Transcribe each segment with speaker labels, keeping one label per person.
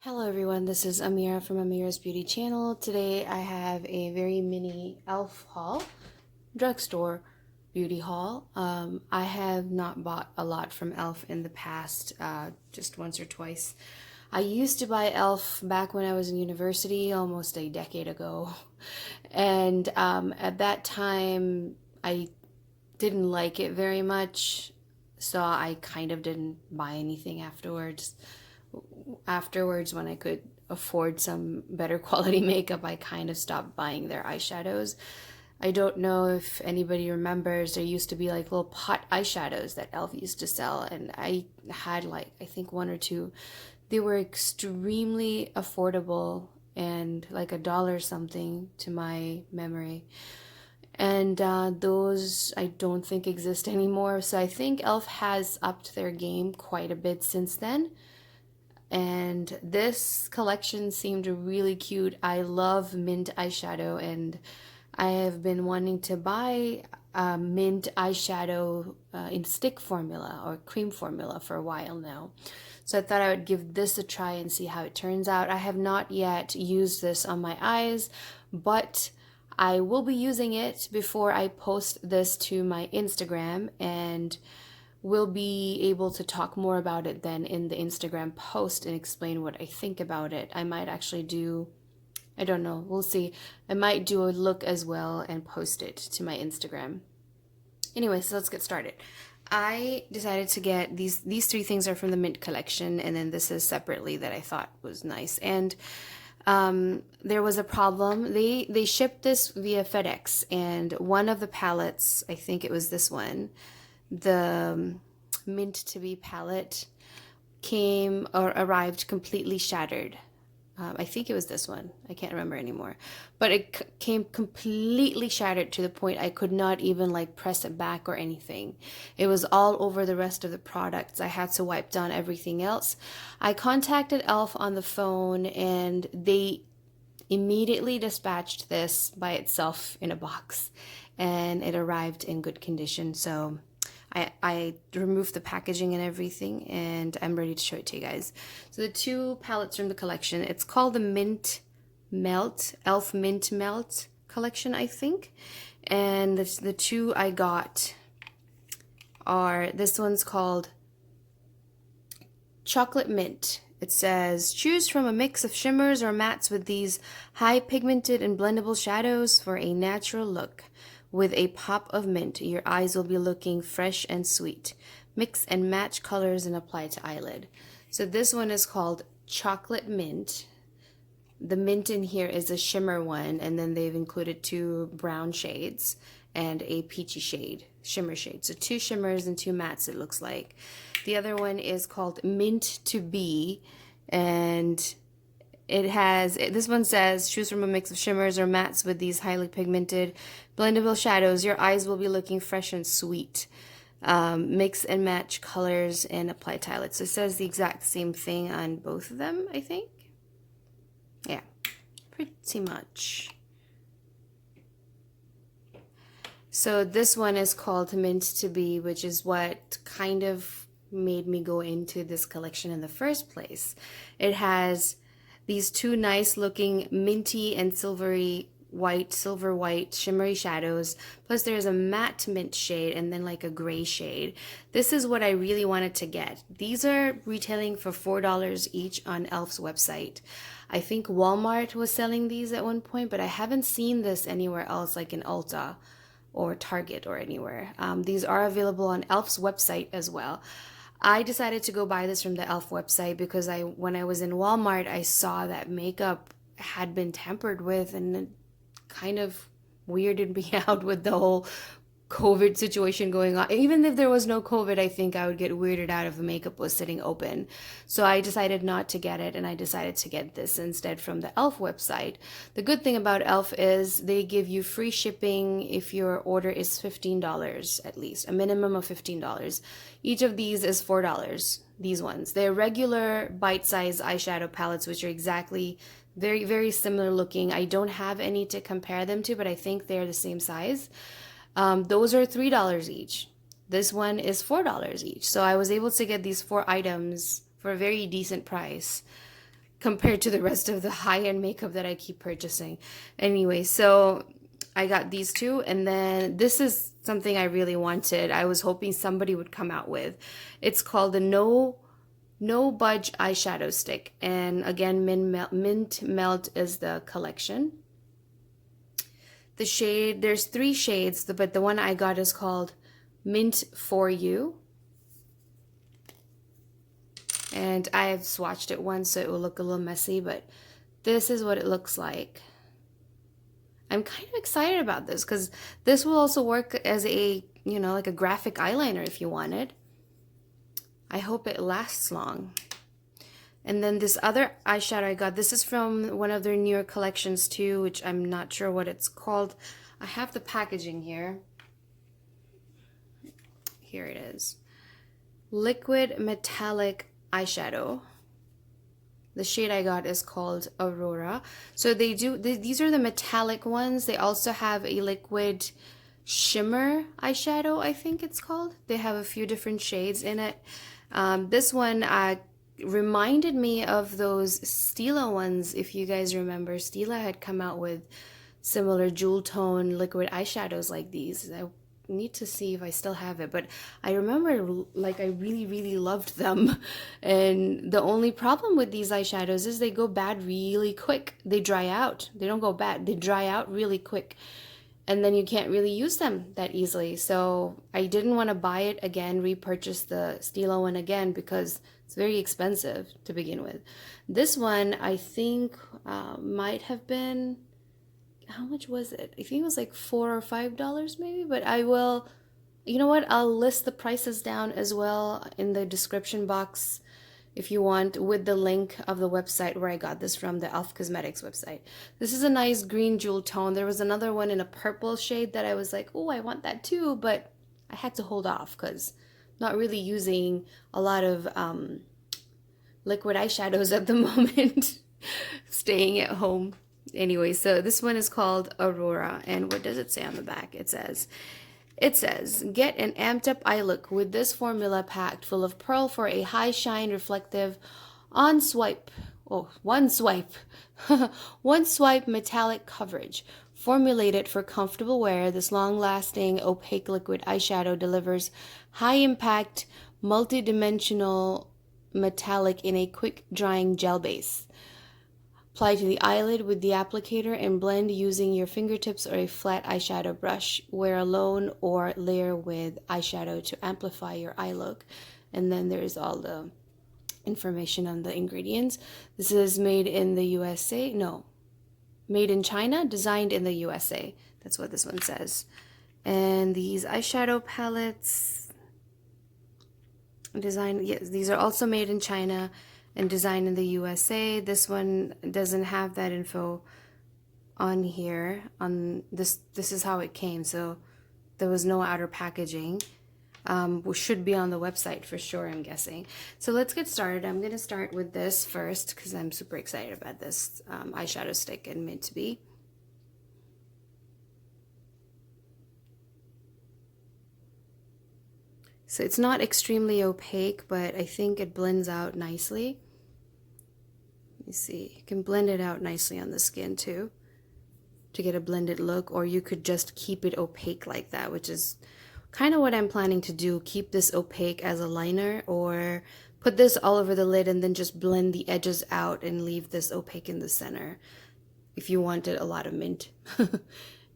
Speaker 1: Hello everyone, this is Amira from Amira's Beauty Channel. Today I have a very mini e.l.f. haul, drugstore beauty haul. I have not bought a lot from e.l.f. in the past, just once or twice. I used to buy e.l.f. back when I was in university, almost a decade ago. And at that time, I didn't like it very much, so I kind of didn't buy anything afterwards. When I could afford some better quality makeup, I kind of stopped buying their eyeshadows. I don't know if anybody remembers, there used to be like little pot eyeshadows that e.l.f. used to sell, and I had like I think one or two. They were extremely affordable and like $1 something to my memory. And those I don't think exist anymore. So I think e.l.f. has upped their game quite a bit since then. And this collection seemed really cute. I love mint eyeshadow, and I have been wanting to buy mint eyeshadow in stick formula or cream formula for a while now. So I thought I would give this a try and see how it turns out. I have not yet used this on my eyes, but I will be using it before I post this to my Instagram, and we'll be able to talk more about it then in the Instagram post and explain what I think about it. I might actually do, I don't know, we'll see. I might do a look as well and post it to my Instagram. Anyway, so let's get started. I decided to get these three things are from the Mint collection, and then this is separately that I thought was nice. And there was a problem. They shipped this via FedEx, and one of the palettes, I think it was this one, the Mint to Be palette, came or arrived completely shattered. I think it was this one. I can't remember anymore. But it came completely shattered to the point I could not even like press it back or anything. It was all over the rest of the products. I had to wipe down everything else. I contacted e.l.f. on the phone, and they immediately dispatched this by itself in a box, and it arrived in good condition. So I removed the packaging and everything, and I'm ready to show it to you guys. So the two palettes from the collection, it's called the Mint Melt, e.l.f. Mint Melt collection, I think. And the two I got are, this one's called Chocolate Mint. It says, choose from a mix of shimmers or mattes with these high pigmented and blendable shadows for a natural look. With a pop of mint, your eyes will be looking fresh and sweet. Mix and match colors and apply to eyelid. So this one is called Chocolate Mint. The mint in here is a shimmer one, and then they've included two brown shades and a peachy shade, shimmer shade. So two shimmers and two mattes, it looks like. The other one is called Mint to Be, and it has, this one says, choose from a mix of shimmers or mattes with these highly pigmented, blendable shadows. Your eyes will be looking fresh and sweet. Mix and match colors and apply to eyelids. So it says the exact same thing on both of them, I think. Yeah, pretty much. So this one is called Mint to Be, which is what kind of made me go into this collection in the first place. It has these two nice looking minty and silver white shimmery shadows, plus there's a matte mint shade and then like a gray shade. This is what I really wanted to get. These are retailing for $4 each on e.l.f.'s website. I think Walmart was selling these at one point, but I haven't seen this anywhere else, like in Ulta or Target or anywhere. These are available on e.l.f.'s website as well. I decided to go buy this from the e.l.f. website because when I was in Walmart, I saw that makeup had been tampered with, and it kind of weirded me out with the whole COVID situation going on. Even if there was no COVID, I think I would get weirded out if the makeup was sitting open. So I decided not to get it, and I decided to get this instead from the e.l.f. website. The good thing about e.l.f. is they give you free shipping if your order is $15 at least, a minimum of $15. Each of these is $4, these ones. They're regular bite-sized eyeshadow palettes, which are exactly very, very similar looking. I don't have any to compare them to, but I think they're the same size. Those are $3 each. This one is $4 each. So I was able to get these 4 items for a very decent price. compared to the rest of the high-end makeup that I keep purchasing. Anyway, so I got these two, and then this is something I really wanted. I was hoping somebody would come out with. It's called the No Budge eyeshadow stick, and again, Mint Melt is the collection. The shade, there's 3 shades, but the one I got is called Mint for You. And I have swatched it once, so it will look a little messy, but this is what it looks like. I'm kind of excited about this because this will also work as a, you know, like a graphic eyeliner if you wanted. I hope it lasts long. And then this other eyeshadow I got, this is from one of their newer collections too, which I'm not sure what it's called. I have the packaging here. Here it is. Liquid Metallic Eyeshadow. The shade I got is called Aurora. So these are the metallic ones. They also have a liquid shimmer eyeshadow, I think it's called. They have a few different shades in it. This one reminded me of those Stila ones. If you guys remember, Stila had come out with similar jewel tone liquid eyeshadows like these. I need to see if I still have it, but I remember like I really loved them. And the only problem with these eyeshadows is they go bad really quick. They dry out. They don't go bad. They dry out really quick. And then you can't really use them that easily. So I didn't want to buy it again, repurchase the Stila one again, because it's very expensive to begin with. This one I think might have been, how much was it? I think it was like $4 or $5 maybe, but I will, you know what? I'll list the prices down as well in the description box if you want, with the link of the website where I got this from, the E.L.F Cosmetics website. This is a nice green jewel tone. There was another one in a purple shade that I was like, oh, I want that too, but I had to hold off because I'm not really using a lot of liquid eyeshadows at the moment, staying at home. Anyway, so this one is called Aurora, and what does it say on the back? It says, get an amped up eye look with this formula packed full of pearl for a high shine reflective one swipe metallic coverage. Formulated for comfortable wear, this long-lasting opaque liquid eyeshadow delivers high impact, multi-dimensional metallic in a quick drying gel base. Apply to the eyelid with the applicator and blend using your fingertips or a flat eyeshadow brush. Wear alone or layer with eyeshadow to amplify your eye look. And then there's all the information on the ingredients. This is made in the USA. No, made in China, designed in the USA. That's what this one says. And these eyeshadow palettes, yes, these are also made in China and designed in the USA. This one doesn't have that info on here. On this is how it came, so there was no outer packaging. Which should be on the website for sure, I'm guessing. So let's get started. I'm gonna start with this first because I'm super excited about this eyeshadow stick in Mint. So it's not extremely opaque, but I think it blends out nicely. Let me see, you can blend it out nicely on the skin too to get a blended look, or you could just keep it opaque like that, which is kind of what I'm planning to do. Keep this opaque as a liner, or put this all over the lid and then just blend the edges out and leave this opaque in the center if you wanted a lot of mint.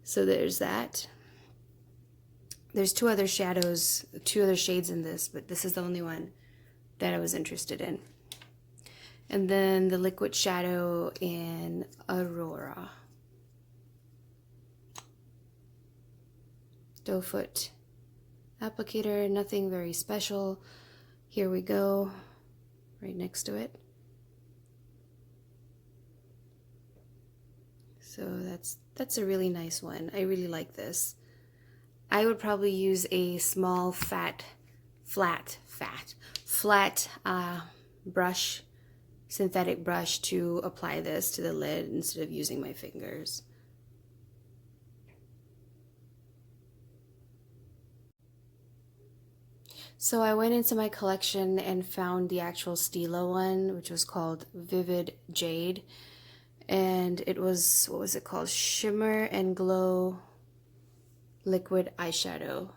Speaker 1: So there's that. There's two other shades in this, but this is the only one that I was interested in. And then the liquid shadow in Aurora. Doe foot applicator, nothing very special. Here we go, right next to it. So that's a really nice one. I really like this. I would probably use a small flat brush, synthetic brush, to apply this to the lid instead of using my fingers. So I went into my collection and found the actual Stila one, which was called Vivid Jade. And it was, what was it called? Shimmer and Glow Liquid Eyeshadow.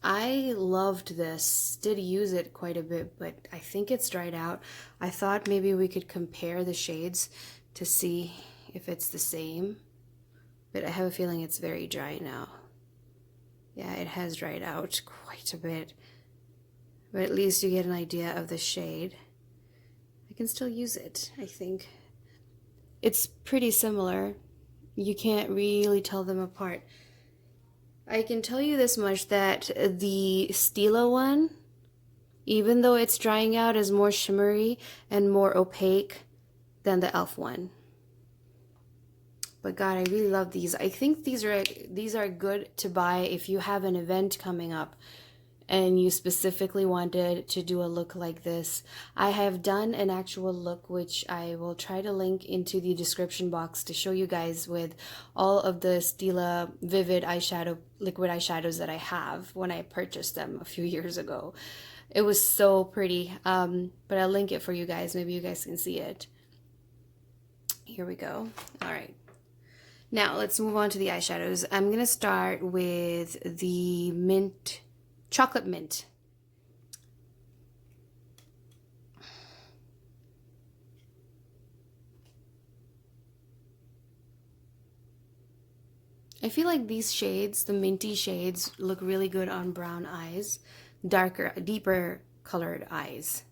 Speaker 1: I loved this, did use it quite a bit, but I think it's dried out. I thought maybe we could compare the shades to see if it's the same, but I have a feeling it's very dry now. Yeah, it has dried out quite a bit, but at least you get an idea of the shade. I can still use it, I think. It's pretty similar. You can't really tell them apart. I can tell you this much, that the Stila one, even though it's drying out, is more shimmery and more opaque than the E.L.F one. But God, I really love these. I think these are good to buy if you have an event coming up and you specifically wanted to do a look like this. I have done an actual look, which I will try to link into the description box to show you guys, with all of the Stila Vivid eyeshadow, liquid eyeshadows that I have when I purchased them a few years ago. It was so pretty, but I'll link it for you guys. Maybe you guys can see it. Here we go. All right. Now let's move on to the eyeshadows. I'm going to start with the mint, chocolate mint. I feel like these shades, the minty shades, look really good on brown eyes, darker, deeper colored eyes.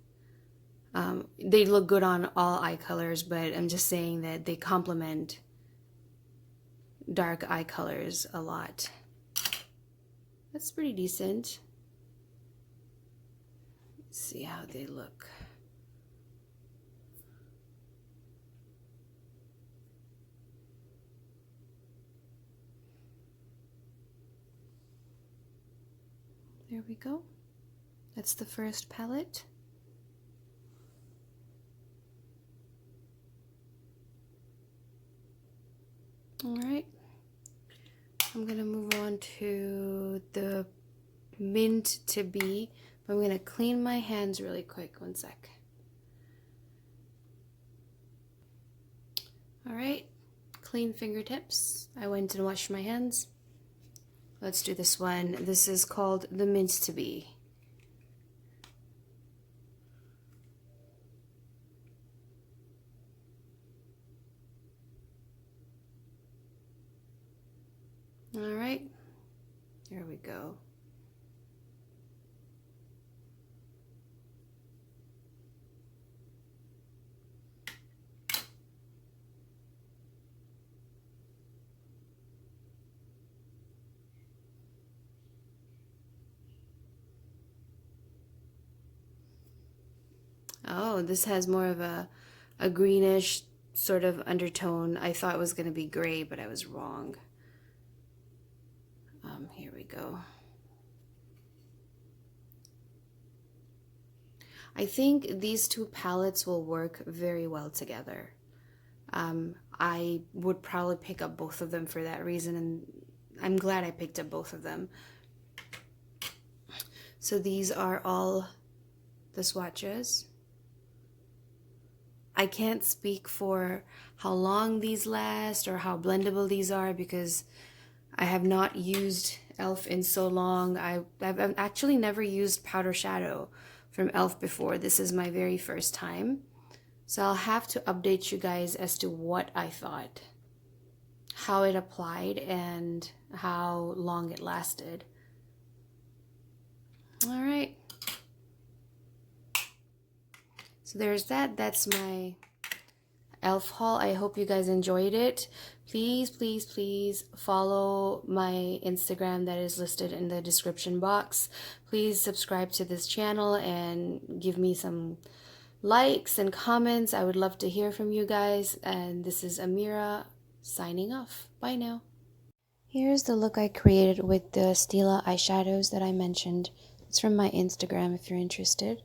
Speaker 1: They look good on all eye colors, but I'm just saying that they complement dark eye colors a lot. That's pretty decent. Let's see how they look. There we go. That's the first palette. All right. I'm going to move on to the mint to be, but I'm going to clean my hands really quick. One sec. All right. Clean fingertips. I went and washed my hands. Let's do this one. This is called the mint to be. All right, there we go. Oh, this has more of a greenish sort of undertone. I thought it was going to be gray, but I was wrong. Here we go. I think these two palettes will work very well together. I would probably pick up both of them for that reason, and I'm glad I picked up both of them. So these are all the swatches. I can't speak for how long these last or how blendable these are, because I have not used E.L.F in so long. I've actually never used powder shadow from E.L.F before. This is my very first time. So I'll have to update you guys as to what I thought, how it applied, and how long it lasted. All right. So there's that. That's my E.L.F haul. I hope you guys enjoyed it. Please, please, please follow my Instagram that is listed in the description box. Please subscribe to this channel and give me some likes and comments. I would love to hear from you guys. And this is Amira signing off. Bye now. Here's the look I created with the Stila eyeshadows that I mentioned. It's from my Instagram if you're interested.